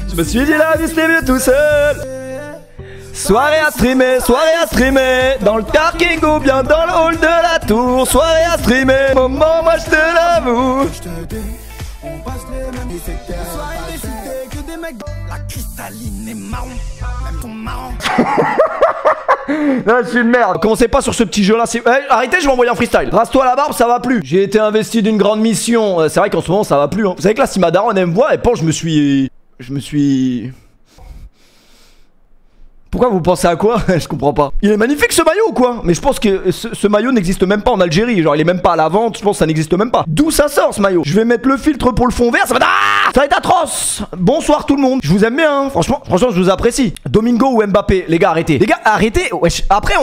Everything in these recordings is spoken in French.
Je me suis dit la vie c'était mieux tout seul. Soirée à streamer, dans le parking ou bien dans le hall de la tour. Soirée à streamer, moment moi je te l'avoue. La cristalline est marron, même ton marron. Non, je suis une merde. Commencez pas sur ce petit jeu là. Arrêtez, je vais envoyer un freestyle. Rase-toi la barbe, ça va plus. J'ai été investi d'une grande mission. C'est vrai qu'en ce moment ça va plus. Hein. Vous savez que là, si ma daronne elle me voit, elle pense je me suis. Pourquoi vous pensez à quoi? Je comprends pas. Il est magnifique ce maillot ou quoi? Mais je pense que ce maillot n'existe même pas en Algérie. Genre il est même pas à la vente. Je pense que ça n'existe même pas. D'où ça sort ce maillot? Je vais mettre le filtre pour le fond vert. Ça va être atroce. Bonsoir tout le monde. Je vous aime bien. Hein. Franchement, je vous apprécie. Domingo ou Mbappé? Les gars, arrêtez. Les gars, arrêtez. Wesh. Après,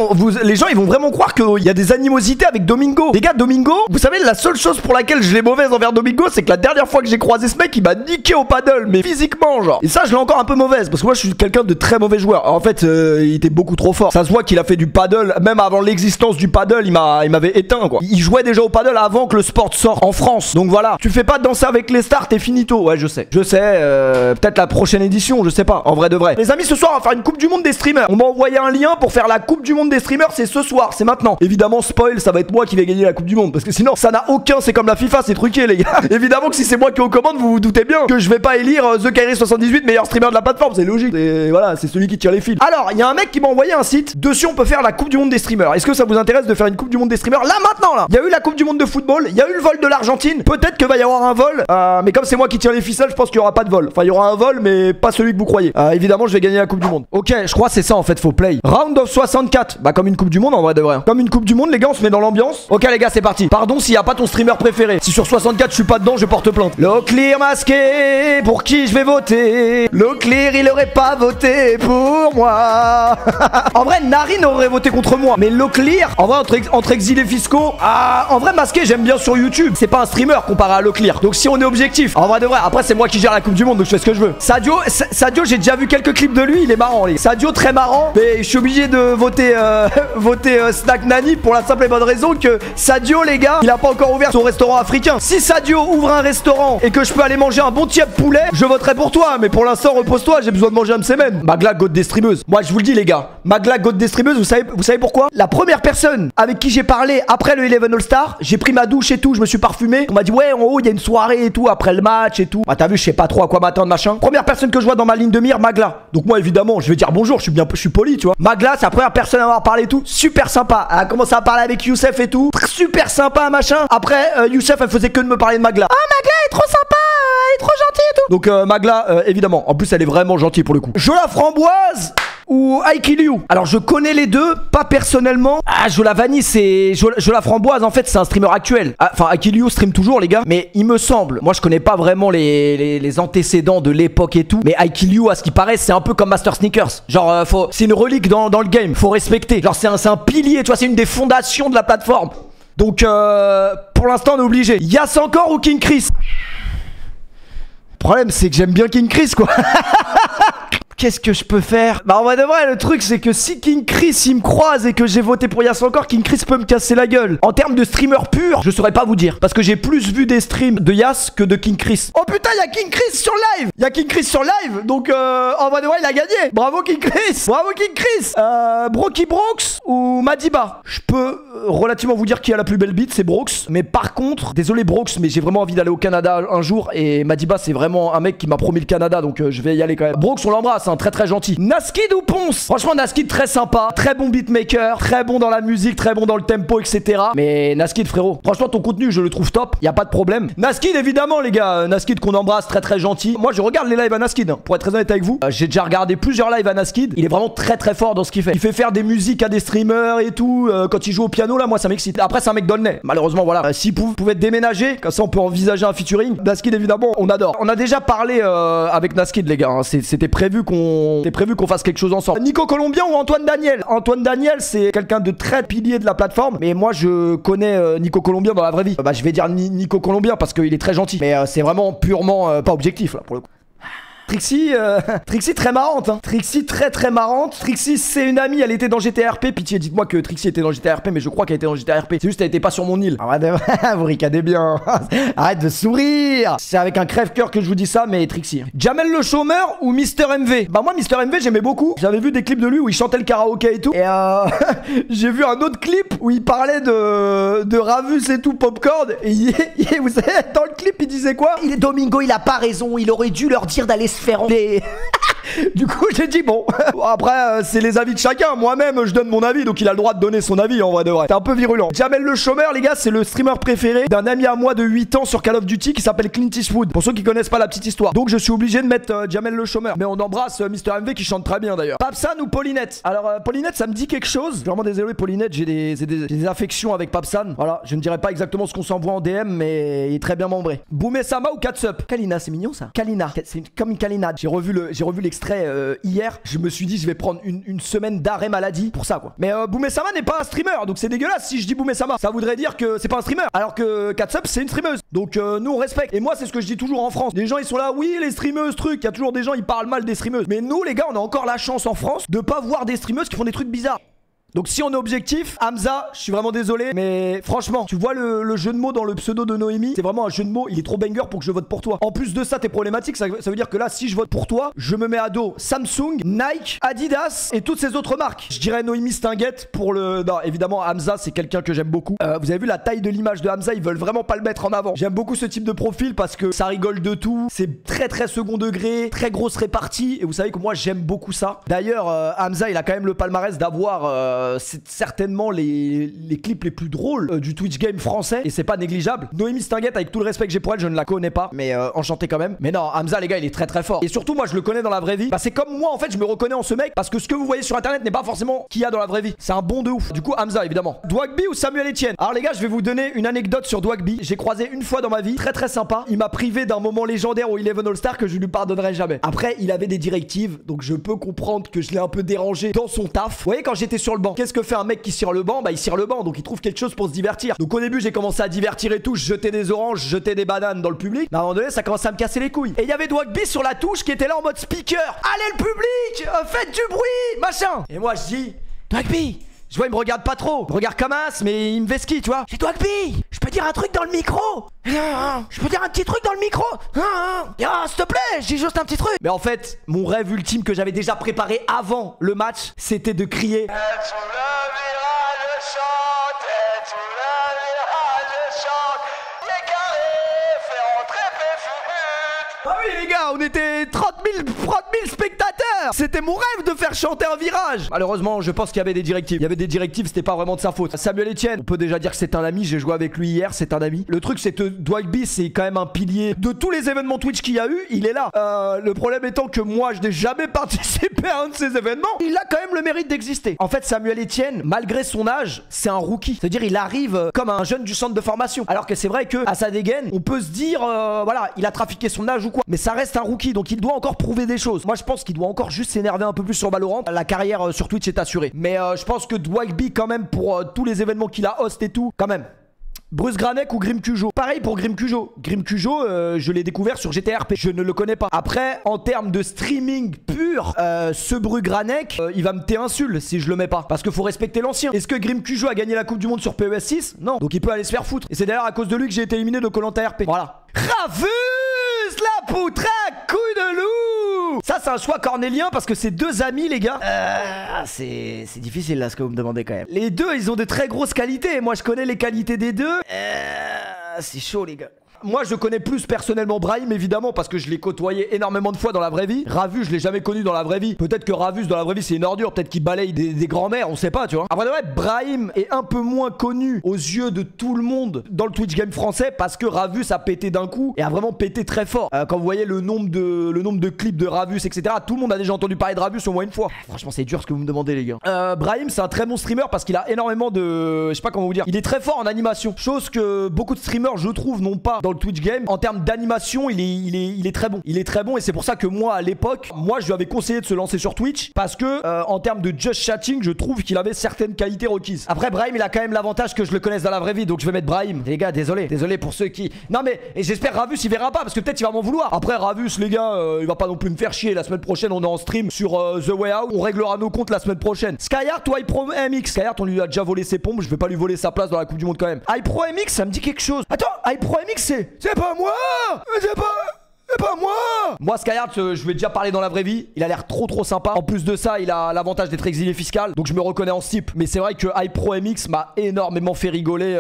les gens ils vont vraiment croire qu'il y a des animosités avec Domingo. Les gars, Domingo, vous savez, la seule chose pour laquelle je l'ai mauvaise envers Domingo, c'est que la dernière fois que j'ai croisé ce mec, il m'a niqué au paddle. Mais physiquement, genre. Et ça, je l'ai encore un peu mauvaise. Parce que moi, je suis quelqu'un de très mauvais joueur. Alors, en fait, il était beaucoup trop fort. Ça se voit qu'il a fait du paddle. Même avant l'existence du paddle, il m'avait éteint quoi. Il jouait déjà au paddle avant que le sport sorte en France. Donc voilà. Tu fais pas danser avec les stars, t'es finito. Ouais, je sais. Peut-être la prochaine édition, je sais pas. En vrai de vrai. Les amis, ce soir, on va faire une coupe du monde des streamers. On m'a envoyé un lien pour faire la coupe du monde des streamers. C'est ce soir, c'est maintenant. Évidemment, spoil, ça va être moi qui vais gagner la coupe du monde. Parce que sinon, ça n'a aucun. C'est comme la FIFA, c'est truqué, les gars. Évidemment que si c'est moi qui est aux commandes, vous vous doutez bien que je vais pas élire The Kairi 78 meilleur streamer de la plateforme. C'est logique. Et voilà, c'est celui qui tire les fils. Alors, il y a un mec qui m'a envoyé un site. Dessus, on peut faire la coupe du monde des streamers. Est-ce que ça vous intéresse de faire une coupe du monde des streamers là maintenant là? Il y a eu la coupe du monde de football. Il y a eu le vol de l'Argentine. Peut-être que va y avoir un vol. Mais comme c'est moi qui tire les ficelles, je pense qu'il y aura pas de vol. Enfin, il y aura un vol, mais pas celui que vous croyez. Évidemment, je vais gagner la coupe du monde. Ok, je crois que c'est ça en fait. Faut play. Round of 64. Bah, comme une coupe du monde en vrai de vrai. Comme une coupe du monde, les gars, on se met dans l'ambiance. Ok, les gars, c'est parti. Pardon s'il y a pas ton streamer préféré. Si sur 64 je suis pas dedans, je porte plainte. Leclerc masqué. Pour qui je vais voter? Leclerc, il aurait pas voté pour moi. En vrai, Narine aurait voté contre moi. Mais Leclerc, en vrai, entre exilés fiscaux, en vrai, masqué, j'aime bien sur YouTube. C'est pas un streamer comparé à Leclerc. Donc si on est objectif, en vrai de vrai, après, c'est moi qui gère la coupe du monde, donc je fais ce que je veux. Sadio, j'ai déjà vu quelques clips de lui, il est marrant. Sadio, très marrant. Mais je suis obligé de voter Snack Nani pour la simple et bonne raison que Sadio, les gars, il a pas encore ouvert son restaurant africain. Si Sadio ouvre un restaurant et que je peux aller manger un bon tiep poulet, je voterai pour toi. Mais pour l'instant, repose-toi, j'ai besoin de manger un semaine. Magla, God des streameuses. Moi, je vous le dis, les gars. Magla, God des streameuses, vous savez pourquoi? La première personne avec qui j'ai parlé après le Eleven All-Star, j'ai pris ma douche et tout, je me suis parfumé. On m'a dit, ouais, en haut, il y a une soirée et tout, après le match et tout. Bah, t'as vu, je sais pas trop à quoi m'attendre, machin. Première personne que je vois dans ma ligne de mire, Magla. Donc, moi, évidemment, je vais dire bonjour, je suis poli, tu vois. Magla, c'est la première personne à avoir parlé et tout. Super sympa. Elle a commencé à parler avec Youssef et tout. Super sympa, machin. Après, Youssef, elle faisait que de me parler de Magla. Ah, Magla est trop sympa, elle est trop gentille et tout. Donc, Magla, évidemment. En plus, elle est vraiment gentille pour le coup. Je la framboise ou I Kill You. Alors je connais les deux, pas personnellement. Jola Vanille, c'est Jola Framboise, en fait c'est un streamer actuel. Enfin I Kill You stream toujours les gars. Mais il me semble, moi je connais pas vraiment les antécédents de l'époque et tout, mais I Kill You à ce qui paraît c'est un peu comme Master Sneakers. Genre c'est une relique dans le game, faut respecter. Genre c'est un pilier, tu vois, c'est une des fondations de la plateforme. Donc pour l'instant on est obligé. Yas encore ou King Chris? Le problème c'est que j'aime bien King Chris quoi. Qu'est-ce que je peux faire? Bah en vrai de vrai, le truc c'est que si King Chris il me croise et que j'ai voté pour Yas encore, King Chris peut me casser la gueule. En termes de streamer pur, je saurais pas vous dire. Parce que j'ai plus vu des streams de Yas que de King Chris. Oh putain, il y a King Chris sur live. Il y a King Chris sur live. Donc en vrai de vrai, il a gagné. Bravo King Chris. Bravo King Chris. Brocky Brox ou Madiba? Je peux relativement vous dire qui a la plus belle bite, c'est Brox. Mais par contre, désolé Brox, mais j'ai vraiment envie d'aller au Canada un jour. Et Madiba c'est vraiment un mec qui m'a promis le Canada. Donc je vais y aller quand même. Brox, on l'embrasse. Très très gentil. Naskid ou Ponce? Franchement Naskid très sympa, très bon beatmaker, très bon dans la musique, très bon dans le tempo, etc. Mais Naskid frérot, franchement ton contenu je le trouve top, y a pas de problème. Naskid évidemment les gars, Naskid qu'on embrasse, très très gentil. Moi je regarde les lives à Naskid hein, pour être très honnête avec vous. J'ai déjà regardé plusieurs lives à Naskid, il est vraiment très très fort dans ce qu'il fait. Il fait faire des musiques à des streamers et tout, quand il joue au piano là moi ça m'excite. Après c'est un mec d'Aulnay, malheureusement voilà. S'il pouvait déménager, comme ça on peut envisager un featuring. Naskid évidemment on adore. On a déjà parlé avec Naskid les gars, hein. C'était prévu qu'on fasse quelque chose ensemble. Nico Colombien ou Antoine Daniel? Antoine Daniel c'est quelqu'un de très pilier de la plateforme, mais moi je connais Nico Colombien dans la vraie vie. Bah je vais dire Nico Colombien parce qu'il est très gentil, mais c'est vraiment purement pas objectif là pour le coup. Trixie, Trixie très marrante, hein. Trixie très marrante. Trixie, c'est une amie, elle était dans GTRP. Pitié, dites-moi que Trixie était dans GTRP, mais je crois qu'elle était dans GTRP. C'est juste, elle était pas sur mon île. Vous ricanez bien. Arrête de sourire. C'est avec un crève-cœur que je vous dis ça, mais Trixie. Jamel le chômeur ou Mister MV? Bah, moi, Mister MV, j'aimais beaucoup. J'avais vu des clips de lui où il chantait le karaoké et tout. Et j'ai vu un autre clip où il parlait de Ravus et tout, Popcorn. Et vous savez, dans le clip, il disait quoi? Domingo, il a pas raison. Il aurait dû leur dire d'aller se faire enlever. Du coup, j'ai dit bon. Après, c'est les avis de chacun. Moi-même, je donne mon avis, donc il a le droit de donner son avis en vrai de vrai. C'est un peu virulent. Jamel le chômeur, les gars, c'est le streamer préféré d'un ami à moi de 8 ans sur Call of Duty qui s'appelle Clint Eastwood. Pour ceux qui connaissent pas la petite histoire. Donc, je suis obligé de mettre Jamel le chômeur. Mais on embrasse Mister MV qui chante très bien d'ailleurs. Papsan ou Paulinette? Alors, Paulinette, ça me dit quelque chose. Vraiment désolé, Paulinette, j'ai des affections avec Papsan. Voilà, je ne dirais pas exactement ce qu'on s'envoie en DM, mais il est très bien membré. Boumé Sama ou Katsup? Kalina, c'est mignon ça. Kalina, c'est comme une Kalina. J'ai revu l'extrait hier. Je me suis dit, je vais prendre une semaine d'arrêt maladie pour ça quoi. Mais Boumé Sama n'est pas un streamer, donc c'est dégueulasse si je dis Boumé Sama. Ça voudrait dire que c'est pas un streamer, alors que Katsup c'est une streameuse. Donc nous on respecte. Et moi c'est ce que je dis toujours en France. Les gens ils sont là, oui les streameuses trucs. Il y a toujours des gens ils parlent mal des streameuses. Mais nous les gars, on a encore la chance en France de pas voir des streameuses qui font des trucs bizarres. Donc si on est objectif, Hamza, je suis vraiment désolé, mais franchement, tu vois le jeu de mots dans le pseudo de Noémie, c'est vraiment un jeu de mots, il est trop banger pour que je vote pour toi. En plus de ça, t'es problématique, ça veut dire que là, si je vote pour toi, je me mets à dos Samsung, Nike, Adidas et toutes ces autres marques. Je dirais Noémie Stinguette pour le... Non, évidemment, Hamza, c'est quelqu'un que j'aime beaucoup. Vous avez vu la taille de l'image de Hamza, ils veulent vraiment pas le mettre en avant. J'aime beaucoup ce type de profil parce que ça rigole de tout, c'est très second degré, très grosse répartie, et vous savez que moi, j'aime beaucoup ça. D'ailleurs, Hamza, il a quand même le palmarès d'avoir... c'est certainement les clips les plus drôles du Twitch game français et c'est pas négligeable. Noémie Stinguette, avec tout le respect que j'ai pour elle, je ne la connais pas, mais enchanté quand même. Mais non, Hamza les gars, il est très fort. Et surtout moi je le connais dans la vraie vie. Bah c'est comme moi en fait, je me reconnais en ce mec parce que ce que vous voyez sur internet n'est pas forcément qu'il y a dans la vraie vie. C'est un bon de ouf. Du coup Hamza évidemment. Dwagby ou Samuel Etienne? Alors les gars, je vais vous donner une anecdote sur Dwagby. J'ai croisé une fois dans ma vie, très sympa. Il m'a privé d'un moment légendaire au Eleven All Star que je lui pardonnerai jamais. Après il avait des directives, donc je peux comprendre que je l'ai un peu dérangé dans son taf. Vous voyez quand j'étais sur le banc, qu'est-ce que fait un mec qui cire le banc? Bah il cire le banc, donc il trouve quelque chose pour se divertir. Donc au début j'ai commencé à divertir et tout, je jetais des oranges, je jetais des bananes dans le public. Mais à un moment donné ça commençait à me casser les couilles. Et il y avait Dwagby sur la touche qui était là en mode speaker. Allez le public, faites du bruit, machin. Et moi je dis Dwagby, je vois il me regarde pas trop, il me regarde comme as, mais il me vesquille, tu vois. J'ai Dwagby, je peux dire un truc dans le micro? Je peux dire un petit truc dans le micro? S'il te plaît, je dis juste un petit truc. Mais en fait, mon rêve ultime que j'avais déjà préparé avant le match, c'était de crier ah oui les gars, on était 30 000 spectateurs. C'était mon rêve de faire chanter un virage. Malheureusement, je pense qu'il y avait des directives. Il y avait des directives, c'était pas vraiment de sa faute. Samuel Etienne, on peut déjà dire que c'est un ami. J'ai joué avec lui hier, c'est un ami. Le truc, c'est que Dwagby, c'est quand même un pilier de tous les événements Twitch qu'il y a eu. Il est là. Le problème étant que moi, je n'ai jamais participé à un de ces événements. Il a quand même le mérite d'exister. En fait, Samuel Etienne, malgré son âge, c'est un rookie. C'est-à-dire, il arrive comme un jeune du centre de formation. Alors que c'est vrai que à sa dégaine, on peut se dire, voilà, il a trafiqué son âge ou quoi. Mais ça reste un rookie, donc il doit encore prouver des choses. Moi, je pense qu'il doit encore juste s'énerver un peu plus sur Valorant. La carrière sur Twitch est assurée. Mais je pense que Dwagby, quand même, pour tous les événements qu'il a host et tout, quand même. Bruce Granek ou Grim Cujo? Pareil pour Grim Cujo. Grim Cujo, je l'ai découvert sur GTRP. Je ne le connais pas. Après, en termes de streaming pur, ce Bruce Granek, il va me insulte si je le mets pas. Parce qu'il faut respecter l'ancien. Est-ce que Grim Cujo a gagné la Coupe du Monde sur PES 6? Non. Donc il peut aller se faire foutre. Et c'est d'ailleurs à cause de lui que j'ai été éliminé de Koh-Lanta RP. Voilà. Ravus la poutraque, couille de loup. Ça c'est un choix cornélien parce que c'est deux amis les gars. C'est difficile là ce que vous me demandez quand même. Les deux ils ont de très grosses qualités. Moi je connais les qualités des deux. C'est chaud les gars. Moi je connais plus personnellement Brahim évidemment parce que je l'ai côtoyé énormément de fois dans la vraie vie. Ravus je l'ai jamais connu dans la vraie vie. Peut-être que Ravus dans la vraie vie c'est une ordure. Peut-être qu'il balaye des grands-mères, on sait pas tu vois. Après de vrai Brahim est un peu moins connu aux yeux de tout le monde dans le Twitch game français parce que Ravus a pété d'un coup et a vraiment pété très fort. Quand vous voyez le nombre de clips de Ravus etc, tout le monde a déjà entendu parler de Ravus au moins une fois. Franchement c'est dur ce que vous me demandez les gars. Brahim c'est un très bon streamer parce qu'il a énormément de... Je sais pas comment vous dire. Il est très fort en animation. Chose que beaucoup de streamers je trouve n'ont pas dans le Twitch game. En termes d'animation, il est très bon. Il est très bon et c'est pour ça que moi, à l'époque, moi, je lui avais conseillé de se lancer sur Twitch parce que en termes de just chatting, je trouve qu'il avait certaines qualités requises. Après, Brahim, il a quand même l'avantage que je le connaisse dans la vraie vie, donc je vais mettre Brahim. Les gars, désolé pour ceux qui... Non mais, et j'espère Ravus, il verra pas parce que peut-être il va m'en vouloir. Après, Ravus, les gars, il va pas non plus me faire chier. La semaine prochaine, on est en stream sur The Way Out. On réglera nos comptes la semaine prochaine. Skyheart ou iPro MX? Skyheart, on lui a déjà volé ses pompes. Je vais pas lui voler sa place dans la Coupe du Monde quand même. iPro MX, ça me dit quelque chose. Attends, iPro MX, c'est pas moi. C'est pas moi. Moi, Skyheart, je vais déjà parler dans la vraie vie. Il a l'air trop sympa. En plus de ça, il a l'avantage d'être exilé fiscal. Donc je me reconnais en ce type. Mais c'est vrai que iPro MX m'a énormément fait rigoler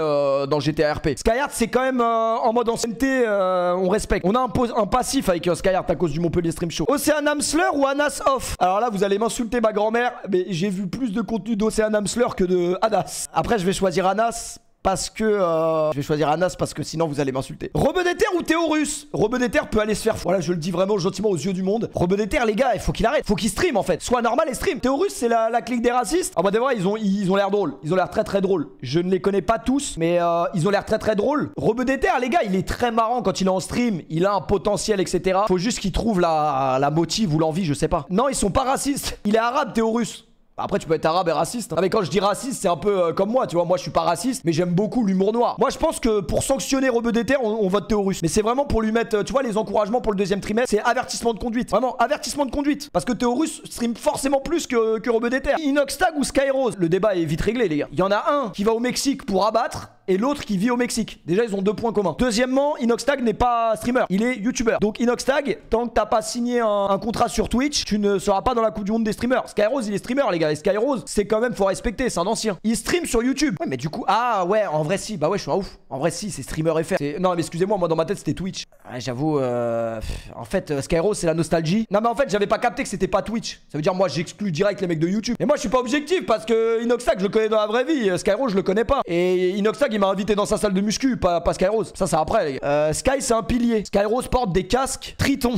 dans GTA RP. Skyheart, c'est quand même en mode ancienneté, on respecte. On a un passif avec Skyheart à cause du Montpellier Stream Show. Ocean Hamsler ou Anas Off? Alors là, vous allez m'insulter ma grand-mère, mais j'ai vu plus de contenu d'Ocean Hamsler que de Anas. Après, je vais choisir Anas. Parce que je vais choisir Anas parce que sinon vous allez m'insulter. Rebeudeter ou Théorus? Rebeudeter peut aller se faire. Voilà, je le dis vraiment gentiment aux yeux du monde. Rebeudeter, les gars, il faut qu'il arrête. Faut qu'il stream en fait. Soit normal et stream. Théorus, c'est la clique des racistes. Ah bah des vrai, ils ont l'air drôles. Ils ont l'air très drôles. Je ne les connais pas tous, mais ils ont l'air très drôles. Rebeudeter, les gars, il est très marrant quand il est en stream. Il a un potentiel, etc. Faut juste qu'il trouve la motive ou l'envie, je sais pas. Non, ils sont pas racistes. Il est arabe, Théorus. Après, tu peux être arabe et raciste. Hein. Mais quand je dis raciste, c'est un peu comme moi, tu vois. Moi, je suis pas raciste, mais j'aime beaucoup l'humour noir. Moi, je pense que pour sanctionner Rebeudeter, on vote Théorus. Mais c'est vraiment pour lui mettre, tu vois, les encouragements pour le deuxième trimestre. C'est avertissement de conduite. Vraiment, avertissement de conduite. Parce que Théorus stream forcément plus que Rebeudeter. Inoxtag ou Skyrose? Le débat est vite réglé, les gars. Il y en a un qui va au Mexique pour abattre et l'autre qui vit au Mexique. Déjà, ils ont 2 points communs. Deuxièmement, Inoxtag n'est pas streamer, il est youtubeur. Donc Inoxtag, tant que t'as pas signé un contrat sur Twitch, tu ne seras pas dans la Coupe du Monde des streamers. Skyrose, il est streamer, les gars. Et Skyrose, c'est quand même, faut respecter, c'est un ancien. Il stream sur YouTube. Ouais, mais du coup, ah ouais, en vrai, si. Bah ouais, je suis un ouf. En vrai, si, c'est streamer FR. Non, mais excusez-moi, moi dans ma tête, c'était Twitch. Ouais, j'avoue, en fait, Skyrose, c'est la nostalgie. Non, mais en fait, j'avais pas capté que c'était pas Twitch. Ça veut dire, moi, j'exclus direct les mecs de YouTube. Et moi, je suis pas objectif parce que Inoxtag, je le connais dans la vraie vie. Skyrose, je le connais pas. Et Inoxtag, il m'a invité dans sa salle de muscu, pas Skyrose. Ça, c'est après, les gars. Sky, c'est un pilier. Skyrose porte des casques Triton.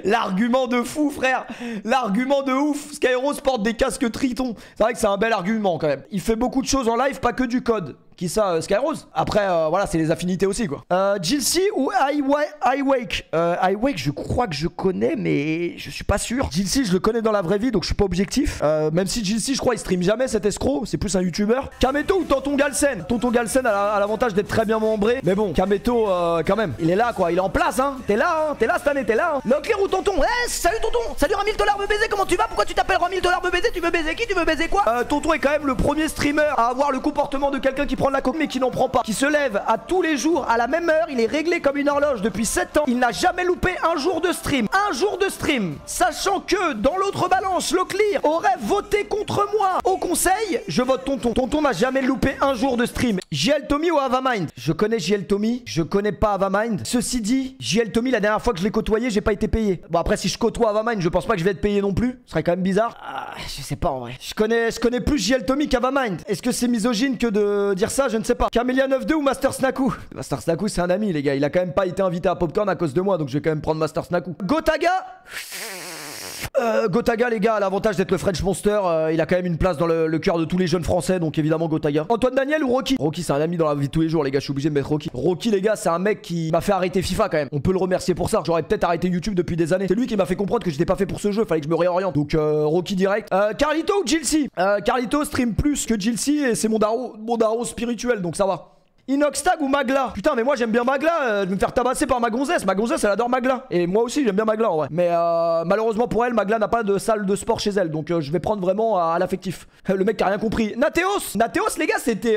L'argument de fou, frère. L'argument de ouf. Skyrose porte des casques Triton. C'est vrai que c'est un bel argument quand même. Il fait beaucoup de choses en live, pas que du code. Qui ça, Skyrose? Après, voilà, c'est les affinités aussi, quoi. Jilcy ou iWake? iWake, je crois que je connais, mais je suis pas sûr. Jilcy, je le connais dans la vraie vie, donc je suis pas objectif. Même si Jilcy, je crois, il stream jamais cet escroc. C'est plus un youtubeur. Kameto ou Tonton Galsen? Tonton Galsen a l'avantage d'être très bien membré. Mais bon, Kameto, quand même, il est là, quoi. Il est en place, hein. T'es là, hein. T'es là cette année, t'es là. Hein. Leclerc ou Tonton? Salut Tonton. Salut Ramil Dollar me baiser. Comment tu vas? Pourquoi tu t'appelles Ramil Dollar me baiser? Tu veux baiser qui? Tu veux baiser quoi? Tonton est quand même le premier streamer à avoir le comportement de quelqu'un qui prend de la coke mais qui n'en prend pas, qui se lève à tous les jours à la même heure. Il est réglé comme une horloge depuis 7 ans. Il n'a jamais loupé un jour de stream. Un jour de stream. Sachant que dans l'autre balance, Leclerc aurait voté contre moi. Au conseil, je vote Tonton. Tonton n'a jamais loupé un jour de stream. JL Tommy ou Avamind? Je connais JL Tommy, je connais pas Avamind. Ceci dit, JL Tommy, la dernière fois que je l'ai côtoyé, j'ai pas été payé. Bon, après, si je côtoie Avamind, je pense pas que je vais être payé non plus. Ce serait quand même bizarre. Je sais pas en vrai. Je connais plus JL Tommy qu'Avamind. Est-ce que c'est misogyne que de dire ça? Je ne sais pas. Camélia 92 ou Master Snaku? Master Snaku, c'est un ami, les gars. Il a quand même pas été invité à Popcorn à cause de moi, donc je vais quand même prendre Master Snaku. Gotaga? Gotaga, les gars, a l'avantage d'être le French Monster. Il a quand même une place dans le cœur de tous les jeunes français, donc évidemment Gotaga. Antoine Daniel ou Rocky? Rocky, c'est un ami dans la vie de tous les jours, les gars. Je suis obligé de mettre Rocky. Rocky, les gars, c'est un mec qui m'a fait arrêter FIFA quand même. On peut le remercier pour ça. J'aurais peut-être arrêté YouTube depuis des années. C'est lui qui m'a fait comprendre que j'étais pas fait pour ce jeu. Fallait que je me réoriente. Donc Rocky direct. Carlito ou Jilcy? Carlito stream plus que Jilcy et c'est mon daron spirituel, donc ça va. Inoxtag ou Magla? Putain, mais moi j'aime bien Magla. Je vais me faire tabasser par ma gonzesse. Ma gonzesse, elle adore Magla. Et moi aussi, j'aime bien Magla en vrai. Mais malheureusement pour elle, Magla n'a pas de salle de sport chez elle. Donc je vais prendre vraiment à l'affectif. Le mec qui a rien compris. Nateos, les gars, c'était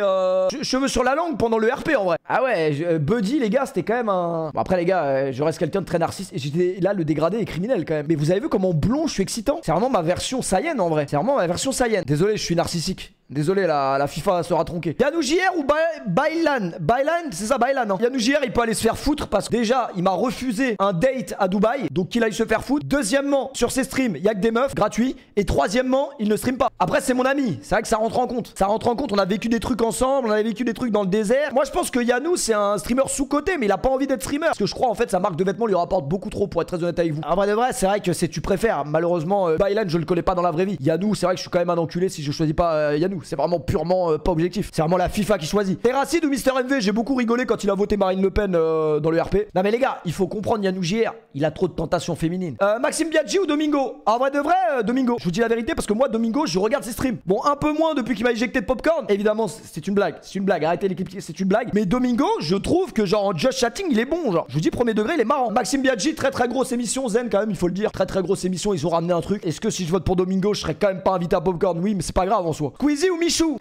cheveux sur la langue pendant le RP en vrai. Ah ouais, Buddy, les gars, c'était quand même un. Bon, après, les gars, je reste quelqu'un de très narcissique. Et j'étais là, le dégradé est criminel quand même. Mais vous avez vu comment blond je suis excitant? C'est vraiment ma version Saiyan en vrai. C'est vraiment ma version Saiyan. Désolé, je suis narcissique. Désolé, la FIFA sera tronquée. Yanou JR ou Bailan? Bailan, c'est ça, Bailan, hein. Yanou JR, il peut aller se faire foutre parce que déjà, il m'a refusé un date à Dubaï, donc qu'il aille se faire foutre. Deuxièmement, sur ses streams, il y a que des meufs, gratuits. Et troisièmement, il ne stream pas. Après, c'est mon ami. C'est vrai que ça rentre en compte. Ça rentre en compte. On a vécu des trucs ensemble, on a vécu des trucs dans le désert. Moi, je pense que Yanou, c'est un streamer sous-côté, mais il a pas envie d'être streamer. Parce que je crois, en fait, sa marque de vêtements lui rapporte beaucoup trop, pour être très honnête avec vous. En vrai de vrai, c'est vrai que tu préfères. Malheureusement, Bailan, je le connais pas dans la vraie vie. Yanou, c'est vrai que je suis quand même un enculé si je choisis pas Yanou. nous. C'est vraiment purement pas objectif. C'est vraiment la FIFA qui choisit. Terracid ou Mister MV, j'ai beaucoup rigolé quand il a voté Marine Le Pen dans le RP. Non mais les gars, il faut comprendre Yannou JR, il a trop de tentations féminines. Maxime Biaggi ou Domingo? En vrai de vrai, Domingo. Je vous dis la vérité parce que moi, Domingo, je regarde ses streams. Bon, un peu moins depuis qu'il m'a éjecté de popcorn. Évidemment, c'est une blague. C'est une blague. Arrêtez l'équipe, c'est une blague. Mais Domingo, je trouve que genre en just chatting, il est bon. Genre, je vous dis premier degré, il est marrant. Maxime Biaggi, très grosse émission. Zen quand même, il faut le dire. Très grosse émission. Ils ont ramené un truc. Est-ce que si je vote pour Domingo, je serais quand même pas invité à popcorn? Oui, mais c'est pas grave en soi. Queezy ou Michou?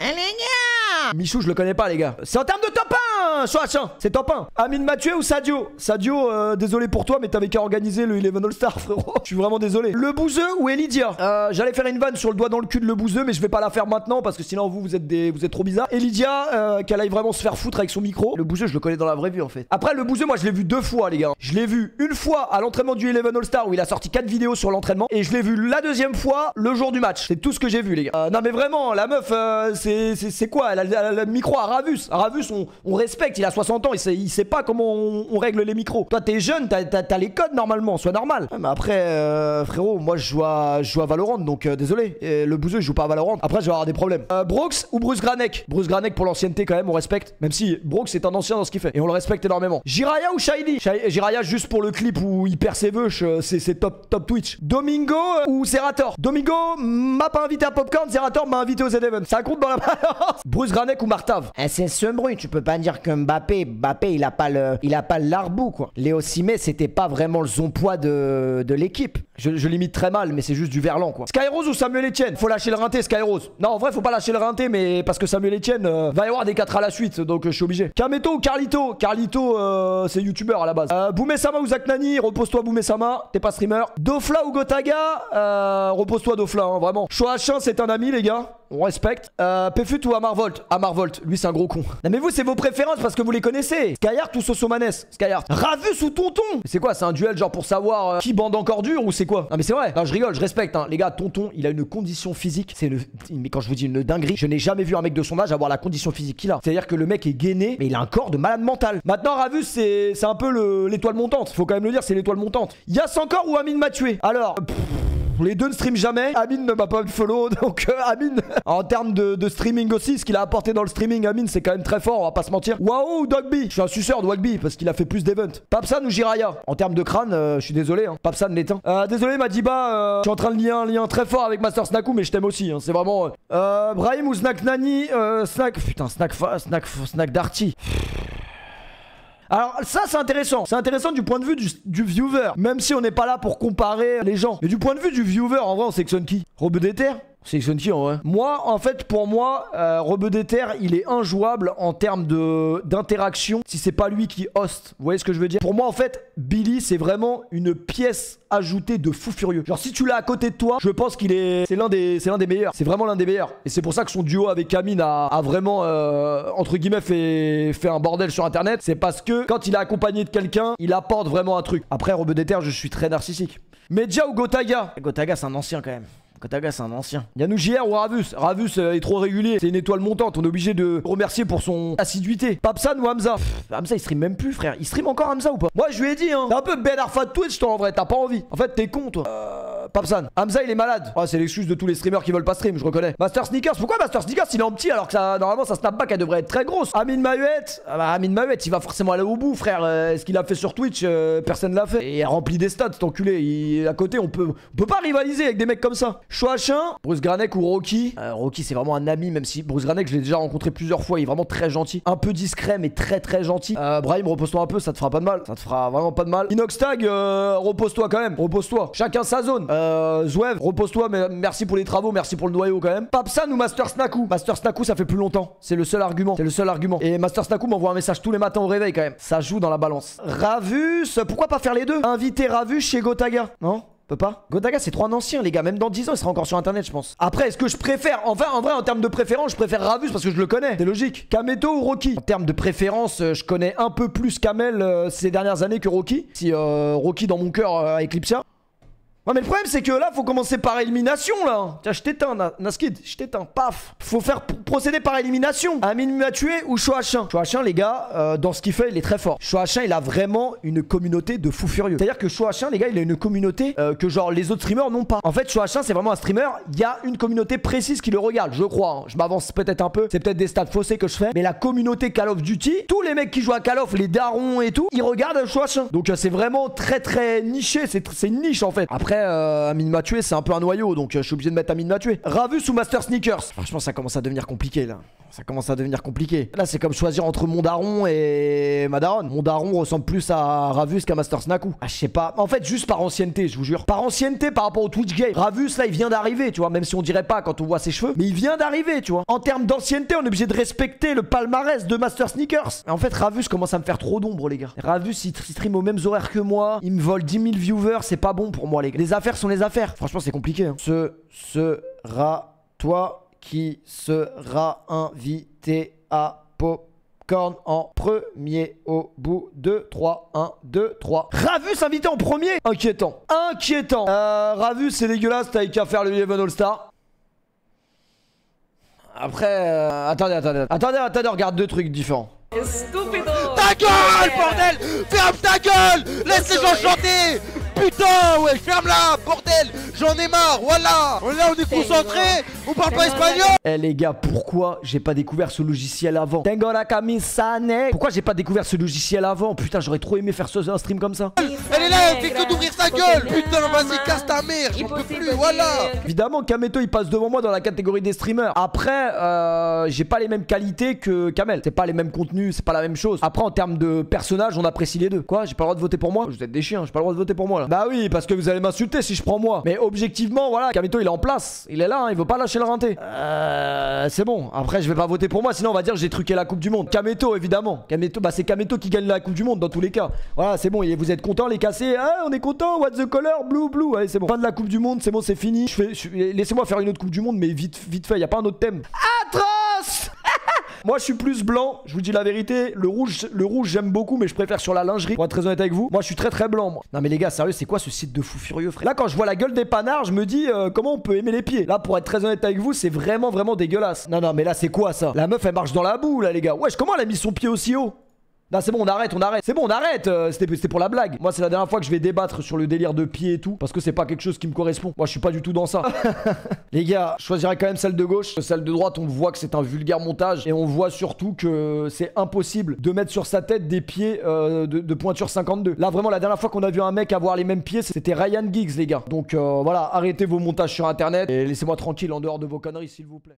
Michou, je le connais pas, les gars. C'est en termes de top 1, Chouachin. C'est top 1. Amine Mathieu ou Sadio? Sadio, désolé pour toi, mais t'avais qu'à organiser le Eleven All-Star, frérot. Je suis vraiment désolé. Le Bouzeux ou Elidia? J'allais faire une vanne sur le doigt dans le cul de le Bouzeux, mais je vais pas la faire maintenant parce que sinon vous êtes trop bizarre. Elidia, qu'elle aille vraiment se faire foutre avec son micro. Le Bouzeux, je le connais dans la vraie vie en fait. Après, le Bouzeux, moi je l'ai vu 2 fois, les gars. Je l'ai vu une fois à l'entraînement du Eleven All-Star où il a sorti 4 vidéos sur l'entraînement, et je l'ai vu la deuxième fois le jour du match. C'est tout ce que j'ai vu, les gars. Non mais vraiment, la meuf, c'est quoi? Elle a le micro à Ravus. À Ravus, on respecte. Il a 60 ans, il sait pas comment on règle les micros. Toi, t'es jeune, t'as les codes normalement, soit normal. Ouais, mais après, frérot, moi je joue à Valorant, donc désolé. Et le Bouzeux, il joue pas à Valorant. Après, je vais avoir des problèmes. Brooks ou Bruce Granek? Bruce Granek pour l'ancienneté quand même, on respecte. Même si Brooks est un ancien dans ce qu'il fait et on le respecte énormément. Jiraya ou Shiny? Jiraya juste pour le clip où il perd ses vœux, c'est top Twitch. Domingo ou Zerator? Domingo m'a pas invité à Popcorn, Zerator m'a invité aux Z-Event. Ça compte dans la balance. Bruce Granek ou Martav? C'est Sembru, tu peux pas dire que Mbappé, il a pas l'arbou quoi. Léo Simé, c'était pas vraiment le zompois de l'équipe. Je l'imite très mal, mais c'est juste du verlan quoi. Skyrose ou Samuel Etienne? Faut lâcher le rinté, Skyrose. Non, en vrai, faut pas lâcher le rinté, mais parce que Samuel Etienne va y avoir des 4 à la suite, donc je suis obligé. Kameto ou Carlito? Carlito, c'est youtubeur à la base. Boumesama ou Zach Nani? Repose-toi, Boumesama, t'es pas streamer. Dofla ou Gotaga? Repose-toi, Dofla, hein, vraiment. Choachin, c'est un ami, les gars. On respecte. Pefut ou Amarvolt? Amarvolt, lui c'est un gros con. Non mais vous c'est vos préférences parce que vous les connaissez. Skyheart ou Sosomanes? Skyheart. Ravus ou Tonton? C'est quoi, c'est un duel genre pour savoir qui bande encore dur ou c'est quoi? Non mais c'est vrai. Non je rigole, je respecte hein. Les gars, Tonton il a une condition physique. Mais quand je vous dis une dinguerie, je n'ai jamais vu un mec de son âge avoir la condition physique qu'il a. C'est à dire que le mec est gainé, mais il a un corps de malade mental. Maintenant Ravus c'est un peu l'étoile montante. Faut quand même le dire, c'est l'étoile montante. Yass encore ou Amine Mathieu? Alors les deux ne streament jamais. Amine ne m'a pas follow. Donc Amine, en termes de streaming aussi, ce qu'il a apporté dans le streaming, Amine, c'est quand même très fort, on va pas se mentir. Waouh ou Dogby? Je suis un suceur de Wagby parce qu'il a fait plus d'events. Papsan ou Jiraya? En termes de crâne, je suis désolé. Hein. Papsan l'éteint. Désolé Madiba, je suis en train de lier un lien très fort avec Master Snaku, mais je t'aime aussi. Hein. C'est vraiment. Brahim ou Snack Nani? Snack Darty. Alors ça c'est intéressant du point de vue du viewer. Même si on n'est pas là pour comparer les gens. Mais du point de vue du viewer, en vrai on sélectionne qui? Rebeu d'Ether? Sélectionne qui en vrai? Moi en fait pour moi Rebeu d'Ether il est injouable en termes d'interaction si c'est pas lui qui host. Vous voyez ce que je veux dire? Pour moi en fait Billy c'est vraiment une pièce ajoutée de fou furieux. Genre si tu l'as à côté de toi, je pense qu'il c'est l'un des meilleurs. C'est vraiment l'un des meilleurs. Et c'est pour ça que son duo avec Amine a vraiment entre guillemets fait un bordel sur internet. C'est parce que quand il est accompagné de quelqu'un, il apporte vraiment un truc. Après Rebeu d'Ether je suis très narcissique. Medja ou Gotaga? Gotaga c'est un ancien quand même. Gotaga c'est un ancien. Yannou JR ou Ravus? Ravus est trop régulier. C'est une étoile montante. On est obligé de remercier pour son assiduité. Papsan ou Hamza? Hamza il stream même plus frère. Il stream encore Hamza ou pas? Moi je lui ai dit hein. T'es un peu Ben Arfa de Twitch toi en vrai. T'as pas envie. En fait t'es con toi. Papsan. Hamza il est malade. Oh, c'est l'excuse de tous les streamers qui veulent pas stream. Je reconnais. Master Sneakers. Pourquoi Master Sneakers il est en petit alors que ça normalement sa snapback elle devrait être très grosse? Amine Mahuette. Amine Mahuette il va forcément aller au bout frère. Ce qu'il a fait sur Twitch personne l'a fait. Et il a rempli des stats cet enculé. À côté on peut pas rivaliser avec des mecs comme ça. Choachin. Bruce Granek ou Rocky? Rocky c'est vraiment un ami, même si Bruce Granek je l'ai déjà rencontré plusieurs fois, il est vraiment très gentil, un peu discret mais très gentil. Brahim repose-toi un peu, ça te fera pas de mal, ça te fera vraiment pas de mal. Inoxtag repose-toi quand même, repose-toi, chacun sa zone. Zouev repose-toi, mais merci pour les travaux, merci pour le noyau quand même. Papsan ou Master Snaku? Master Snaku ça fait plus longtemps, c'est le seul argument, et Master Snaku m'envoie un message tous les matins au réveil quand même, ça joue dans la balance. Ravus, pourquoi pas faire les deux? Inviter Ravus chez Gotaga? Non? Peut pas? Gotaga c'est trop un ancien les gars, même dans 10 ans il sera encore sur internet je pense. Après est-ce que je préfère, enfin en vrai en termes de préférence je préfère Ravus parce que je le connais, c'est logique. Kameto ou Rocky? En termes de préférence je connais un peu plus Kamel ces dernières années que Rocky. Si Rocky dans mon cœur Eclipsia. Ouais, mais le problème, c'est que là, faut commencer par élimination, là. Tiens, je t'éteins, Naskid, je t'éteins, paf. Faut faire procéder par élimination. Amin m'a tué ou Shoachin. Shoachin, les gars, dans ce qu'il fait, il est très fort. Shoachin, il a vraiment une communauté de fous furieux. C'est-à-dire que Shoachin, les gars, il a une communauté que, genre, les autres streamers n'ont pas. En fait, Shoachin, c'est vraiment un streamer. Il y a une communauté précise qui le regarde, je crois. Hein. Je m'avance peut-être un peu. C'est peut-être des stats faussés que je fais. Mais la communauté Call of Duty, tous les mecs qui jouent à Call of, les darons et tout, ils regardent Shoachin. Donc, c'est vraiment très niché. C'est une niche, en fait. Après, Amin m'a tué, c'est un peu un noyau, donc je suis obligé de mettre Amin m'a tué. Ravus ou Master Sneakers. Franchement, ça commence à devenir compliqué là. Ça commence à devenir compliqué. Là, c'est comme choisir entre mon daron et ma daronne. Mon daron ressemble plus à Ravus qu'à Master Snaku. Ah, je sais pas. En fait, juste par ancienneté, je vous jure. Par ancienneté par rapport au Twitch game. Ravus, là, il vient d'arriver, tu vois. Même si on dirait pas quand on voit ses cheveux. Mais il vient d'arriver, tu vois. En termes d'ancienneté, on est obligé de respecter le palmarès de Master Sneakers. En fait, Ravus commence à me faire trop d'ombre, les gars. Ravus, il stream aux mêmes horaires que moi. Il me vole 10 000 viewers. C'est pas bon pour moi, les gars. Les affaires sont les affaires. Franchement, c'est compliqué. Hein. Ce sera toi qui sera invité à Popcorn en premier au bout de 3. 1, 2, 3. Ravus invité en premier. Inquiétant. Inquiétant. Ravus, c'est dégueulasse. T'as qu'à faire le Eleven All-Star. Après, attendez, regarde deux trucs différents. Stupido. Ta gueule, bordel! Ferme ta gueule! Laisse les gens chanter! Putain, ouais, ferme-la, bordel! J'en ai marre, voilà! Là, on est concentré, on parle pas espagnol! Eh les gars, pourquoi j'ai pas découvert ce logiciel avant? Tengo la camisane. Pourquoi j'ai pas découvert ce logiciel avant? Putain, j'aurais trop aimé faire un stream comme ça. Elle est là, elle fait que d'ouvrir sa gueule! Putain, vas-y, casse ta mère, j'en peux plus, voilà! Évidemment, Kameto il passe devant moi dans la catégorie des streamers. Après, j'ai pas les mêmes qualités que Kamel. C'est pas les mêmes contenus, c'est pas la même chose. Après, en termes de personnages, on apprécie les deux. Quoi? J'ai pas le droit de voter pour moi? Vous êtes des chiens, j'ai pas le droit de voter pour moi là. Bah oui, parce que vous allez m'insulter si je prends moi. Mais objectivement, voilà, Kameto il est en place. Il est là, hein, il veut pas lâcher le rinté. C'est bon. Après, je vais pas voter pour moi, sinon on va dire j'ai truqué la Coupe du Monde. Kameto, évidemment. Kameto, bah c'est Kameto qui gagne la Coupe du Monde dans tous les cas. Voilà, c'est bon. Et vous êtes contents, les cassés? Ah, on est contents. What the color? Blue. Allez, c'est bon. Fin de la Coupe du Monde, c'est bon, c'est fini. Laissez-moi faire une autre Coupe du Monde, mais vite fait. Y a pas un autre thème. Atroce. Moi je suis plus blanc, je vous dis la vérité. Le rouge j'aime beaucoup, mais je préfère sur la lingerie. Pour être très honnête avec vous, moi je suis très blanc moi. Non mais les gars, sérieux, c'est quoi ce site de fou furieux, frère? Là quand je vois la gueule des panards, je me dis comment on peut aimer les pieds. Là pour être très honnête avec vous, c'est vraiment dégueulasse. Non mais là c'est quoi ça? La meuf elle marche dans la boue là les gars. Wesh, comment elle a mis son pied aussi haut? Non c'est bon, on arrête. C'est bon, on arrête. C'était pour la blague. Moi c'est la dernière fois que je vais débattre sur le délire de pied et tout, parce que c'est pas quelque chose qui me correspond. Moi je suis pas du tout dans ça. Les gars, je choisirais quand même celle de gauche. Celle de droite, on voit que c'est un vulgaire montage. Et on voit surtout que c'est impossible de mettre sur sa tête des pieds de pointure 52. Là vraiment, la dernière fois qu'on a vu un mec avoir les mêmes pieds, c'était Ryan Giggs les gars. Donc voilà, arrêtez vos montages sur internet et laissez-moi tranquille en dehors de vos conneries s'il vous plaît.